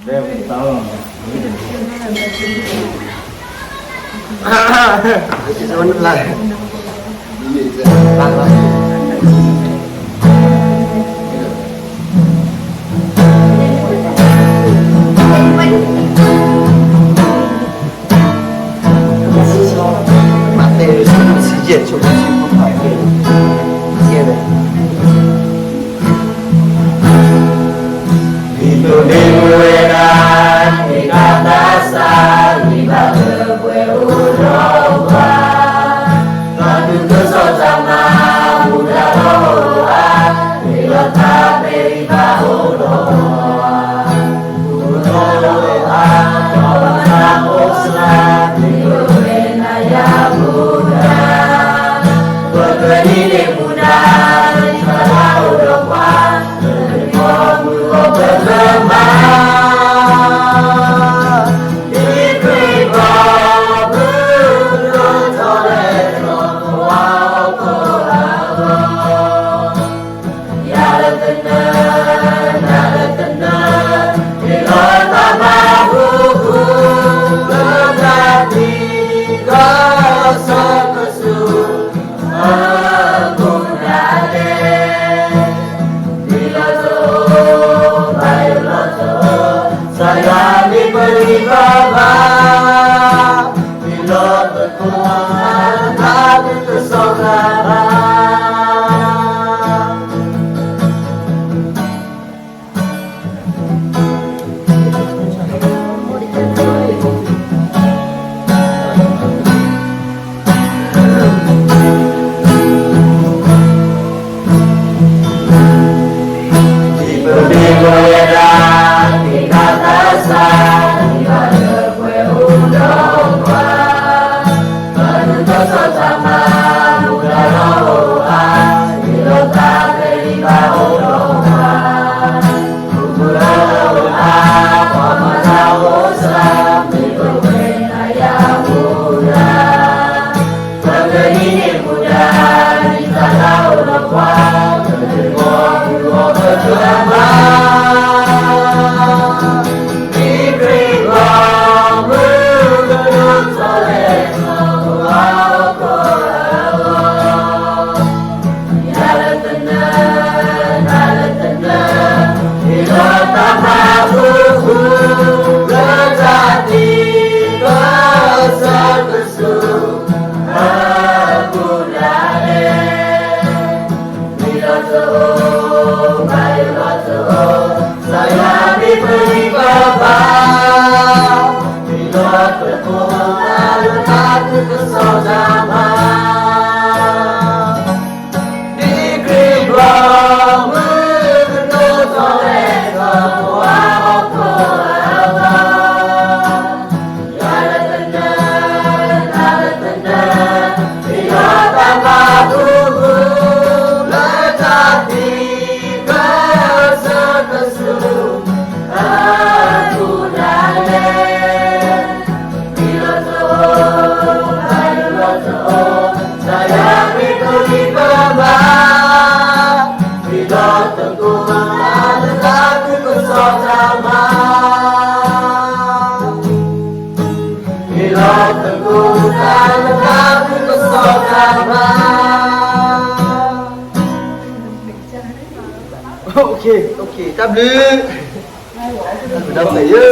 tahu. Sebentar lah. Mate sejak coba sih pakai. Siapa? Itu di bueran di katasan di bawah uroba. Lalu kesosama muda roa di letak dari bawah roa. Uroa orang oslah di buenaya muda. Bergeni muda di bawah uroba. Saya diberi baba bila berkuat hati kesabaran. Diberi goyang di katasan di pada kue udomba. Menuntut sesama muda roa di letak dari bawah roa. Kubur roa pemenang usram di berbenaya muda. Bergeni muda di tanah roa. Terima berjumpa. Saya diberi baba bila berkuat hati kesabaran. Diberi baba menuntut oleh semua Allah. Tiada tenang bila tanpa gugur letak di kesekesu. Aku dalek bila saya diberi baba bila tengkuman aku bersama. Bila tengkuman aku bersama. Okey, okey. Tak boleh. Dah saya.